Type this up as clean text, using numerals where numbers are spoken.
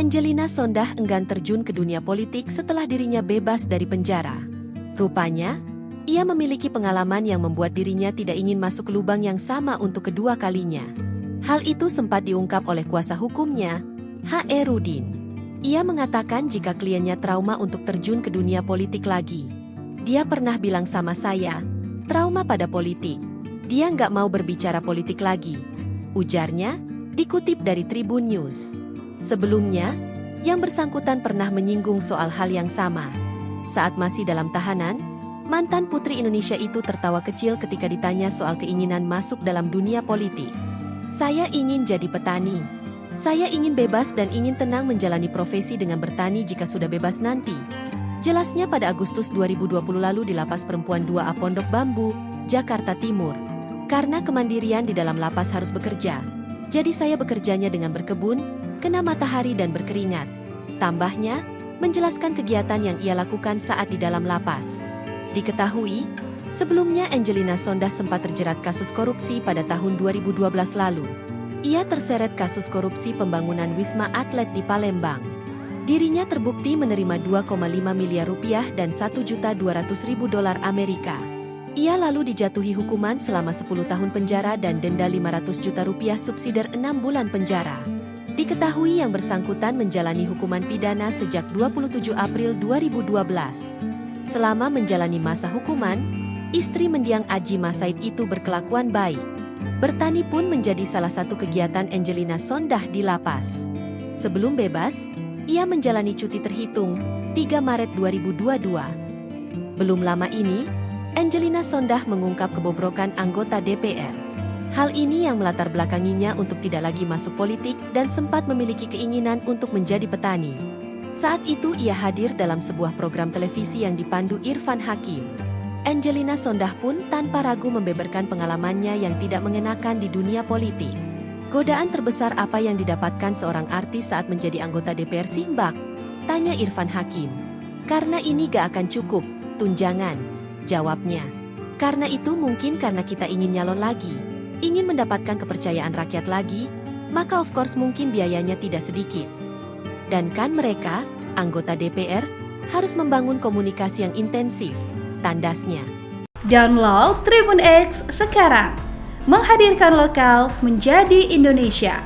Angelina Sondah enggan terjun ke dunia politik setelah dirinya bebas dari penjara. Rupanya, ia memiliki pengalaman yang membuat dirinya tidak ingin masuk lubang yang sama untuk kedua kalinya. Hal itu sempat diungkap oleh kuasa hukumnya, H.E. Rudin. Ia mengatakan jika kliennya trauma untuk terjun ke dunia politik lagi. Dia pernah bilang sama saya, trauma pada politik. Dia nggak mau berbicara politik lagi. Ujarnya, dikutip dari Tribun News. Sebelumnya, yang bersangkutan pernah menyinggung soal hal yang sama. Saat masih dalam tahanan, mantan Putri Indonesia itu tertawa kecil ketika ditanya soal keinginan masuk dalam dunia politik. Saya ingin jadi petani. Saya ingin bebas dan ingin tenang menjalani profesi dengan bertani jika sudah bebas nanti. Jelasnya pada Agustus 2020 lalu di Lapas Perempuan 2A Pondok Bambu, Jakarta Timur. Karena kemandirian di dalam lapas harus bekerja, jadi saya bekerjanya dengan berkebun, kena matahari dan berkeringat. Tambahnya, menjelaskan kegiatan yang ia lakukan saat di dalam lapas. Diketahui, sebelumnya Angelina Sondah sempat terjerat kasus korupsi pada tahun 2012 lalu. Ia terseret kasus korupsi pembangunan Wisma Atlet di Palembang. Dirinya terbukti menerima 2,5 miliar rupiah dan $1.200.000 Amerika. Ia lalu dijatuhi hukuman selama 10 tahun penjara dan denda 500 juta rupiah subsidiar 6 bulan penjara. Diketahui yang bersangkutan menjalani hukuman pidana sejak 27 April 2012. Selama menjalani masa hukuman, istri mendiang Aji Masaid itu berkelakuan baik. Bertani pun menjadi salah satu kegiatan Angelina Sondah di lapas. Sebelum bebas, ia menjalani cuti terhitung 3 Maret 2022. Belum lama ini, Angelina Sondah mengungkap kebobrokan anggota DPR. Hal ini yang melatar belakanginya untuk tidak lagi masuk politik dan sempat memiliki keinginan untuk menjadi petani. Saat itu ia hadir dalam sebuah program televisi yang dipandu Irfan Hakim. Angelina Sondah pun tanpa ragu membeberkan pengalamannya yang tidak mengenakan di dunia politik. Godaan terbesar apa yang didapatkan seorang artis saat menjadi anggota DPR sih, Mbak? Tanya Irfan Hakim. Karena ini gak akan cukup, tunjangan. Jawabnya, karena itu mungkin karena kita ingin nyalon lagi, ingin mendapatkan kepercayaan rakyat lagi, maka of course mungkin biayanya tidak sedikit. Dan kan mereka, anggota DPR, harus membangun komunikasi yang intensif, tandasnya. Download Tribun X sekarang, menghadirkan lokal menjadi Indonesia.